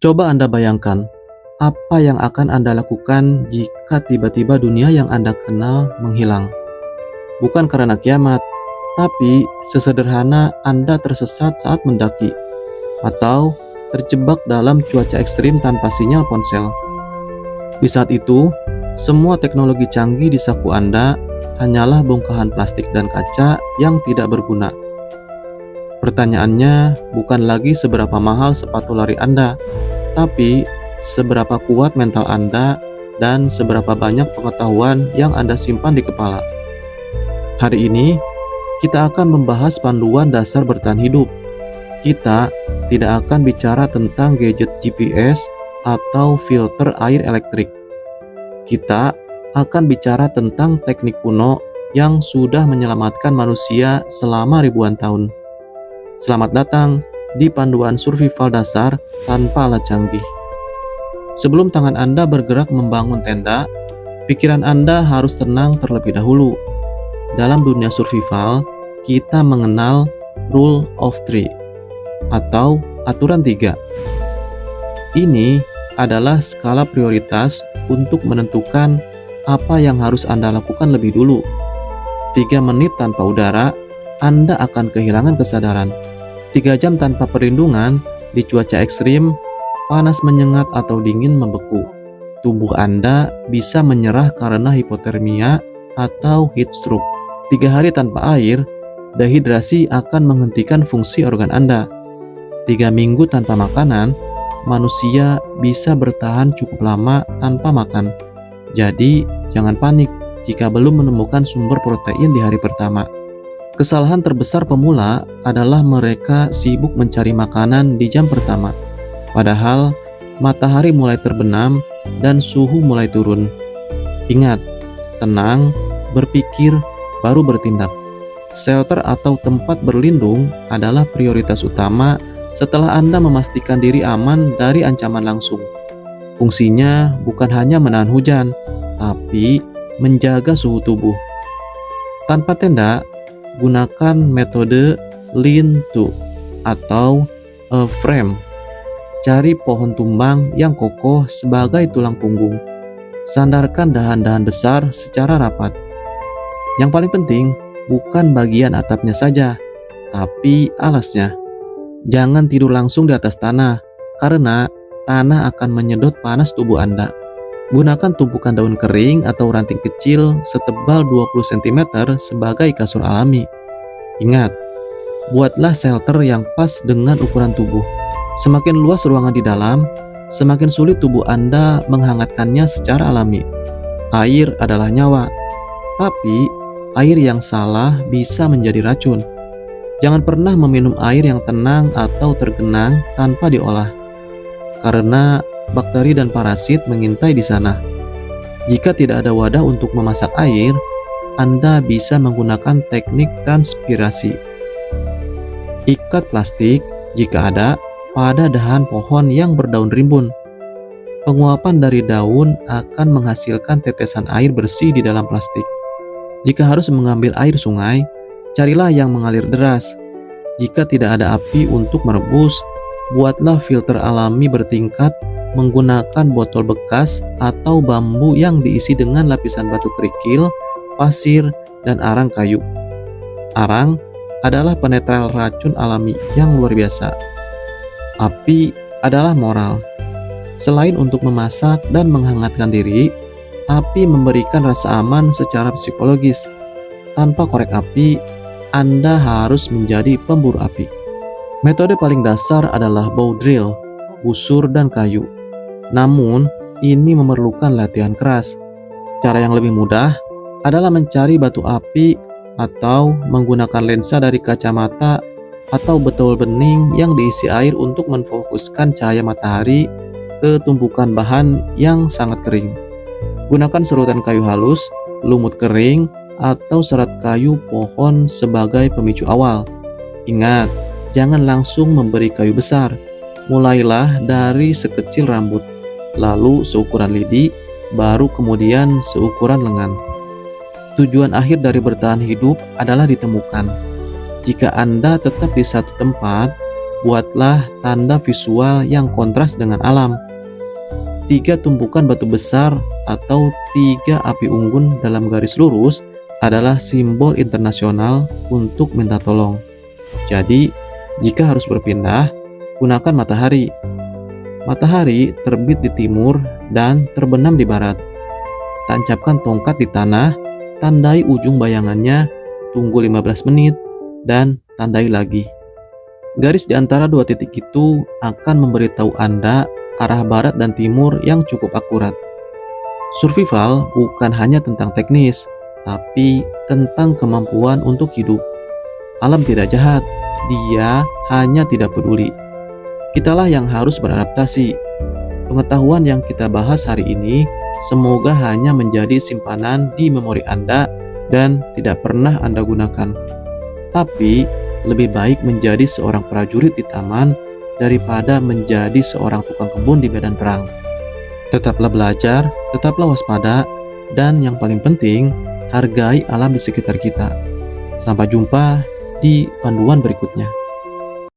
Coba Anda bayangkan, apa yang akan Anda lakukan jika tiba-tiba dunia yang Anda kenal menghilang? Bukan karena kiamat, tapi sesederhana Anda tersesat saat mendaki, atau terjebak dalam cuaca ekstrim tanpa sinyal ponsel. Di saat itu, semua teknologi canggih di saku Anda hanyalah bongkahan plastik dan kaca yang tidak berguna. Pertanyaannya bukan lagi seberapa mahal sepatu lari Anda, tapi seberapa kuat mental Anda dan seberapa banyak pengetahuan yang Anda simpan di kepala. Hari ini, kita akan membahas panduan dasar bertahan hidup. Kita tidak akan bicara tentang gadget GPS atau filter air elektrik. Kita akan bicara tentang teknik kuno yang sudah menyelamatkan manusia selama ribuan tahun. Selamat datang di panduan survival dasar tanpa alat canggih. Sebelum tangan Anda bergerak membangun tenda, pikiran Anda harus tenang terlebih dahulu. Dalam dunia survival, kita mengenal Rule of Three atau aturan 3. Ini adalah skala prioritas untuk menentukan apa yang harus Anda lakukan lebih dulu. 3 menit tanpa udara, Anda akan kehilangan kesadaran. 3 jam tanpa perlindungan di cuaca ekstrim, panas menyengat atau dingin membeku. Tubuh Anda bisa menyerah karena hipotermia atau heat stroke. 3 hari tanpa air, dehidrasi akan menghentikan fungsi organ Anda. 3 minggu tanpa makanan, manusia bisa bertahan cukup lama tanpa makan. Jadi, jangan panik jika belum menemukan sumber protein di hari pertama. Kesalahan terbesar pemula adalah mereka sibuk mencari makanan di jam pertama. Padahal, matahari mulai terbenam dan suhu mulai turun. Ingat, tenang, berpikir, baru bertindak. Shelter atau tempat berlindung adalah prioritas utama setelah Anda memastikan diri aman dari ancaman langsung. Fungsinya bukan hanya menahan hujan, tapi menjaga suhu tubuh. Tanpa tenda, gunakan metode lean-to atau A-frame. Cari pohon tumbang yang kokoh sebagai tulang punggung. Sandarkan dahan-dahan besar secara rapat. Yang paling penting, bukan bagian atapnya saja, tapi alasnya. Jangan tidur langsung di atas tanah, karena tanah akan menyedot panas tubuh Anda. Gunakan tumpukan daun kering atau ranting kecil setebal 20 cm sebagai kasur alami. Ingat, buatlah shelter yang pas dengan ukuran tubuh. Semakin luas ruangan di dalam, semakin sulit tubuh Anda menghangatkannya secara alami. Air adalah nyawa, tapi air yang salah bisa menjadi racun. Jangan pernah meminum air yang tenang atau tergenang tanpa diolah, karena bakteri dan parasit mengintai di sana. Jika tidak ada wadah untuk memasak air, Anda bisa menggunakan teknik transpirasi. Ikat plastik, jika ada, pada dahan pohon yang berdaun rimbun. Penguapan dari daun akan menghasilkan tetesan air bersih di dalam plastik. Jika harus mengambil air sungai, carilah yang mengalir deras. Jika tidak ada api untuk merebus, buatlah filter alami bertingkat menggunakan botol bekas atau bambu yang diisi dengan lapisan batu kerikil, pasir, dan arang kayu. Arang adalah penetral racun alami yang luar biasa. Api adalah moral. Selain untuk memasak dan menghangatkan diri, api memberikan rasa aman secara psikologis. Tanpa korek api, Anda harus menjadi pemburu api. Metode paling dasar adalah bow drill, busur dan kayu. Namun, ini memerlukan latihan keras. Cara yang lebih mudah adalah mencari batu api atau menggunakan lensa dari kacamata atau botol bening yang diisi air untuk memfokuskan cahaya matahari ke tumpukan bahan yang sangat kering. Gunakan serutan kayu halus, lumut kering, atau serat kayu pohon sebagai pemicu awal. Ingat, jangan langsung memberi kayu besar. Mulailah dari sekecil rambut, lalu seukuran lidi, baru kemudian seukuran lengan. Tujuan akhir dari bertahan hidup adalah ditemukan. Jika Anda tetap di satu tempat, buatlah tanda visual yang kontras dengan alam. 3 tumpukan batu besar atau 3 api unggun dalam garis lurus adalah simbol internasional untuk minta tolong. Jadi, jika harus berpindah, gunakan matahari. Matahari terbit di timur dan terbenam di barat. Tancapkan tongkat di tanah, tandai ujung bayangannya, tunggu 15 menit, dan tandai lagi. Garis di antara 2 titik itu akan memberitahu Anda arah barat dan timur yang cukup akurat. Survival bukan hanya tentang teknis, tapi tentang kemampuan untuk hidup. Alam tidak jahat, dia hanya tidak peduli. Kitalah yang harus beradaptasi. Pengetahuan yang kita bahas hari ini semoga hanya menjadi simpanan di memori Anda dan tidak pernah Anda gunakan. Tapi, lebih baik menjadi seorang prajurit di taman daripada menjadi seorang tukang kebun di medan perang. Tetaplah belajar, tetaplah waspada, dan yang paling penting, hargai alam di sekitar kita. Sampai jumpa di panduan berikutnya.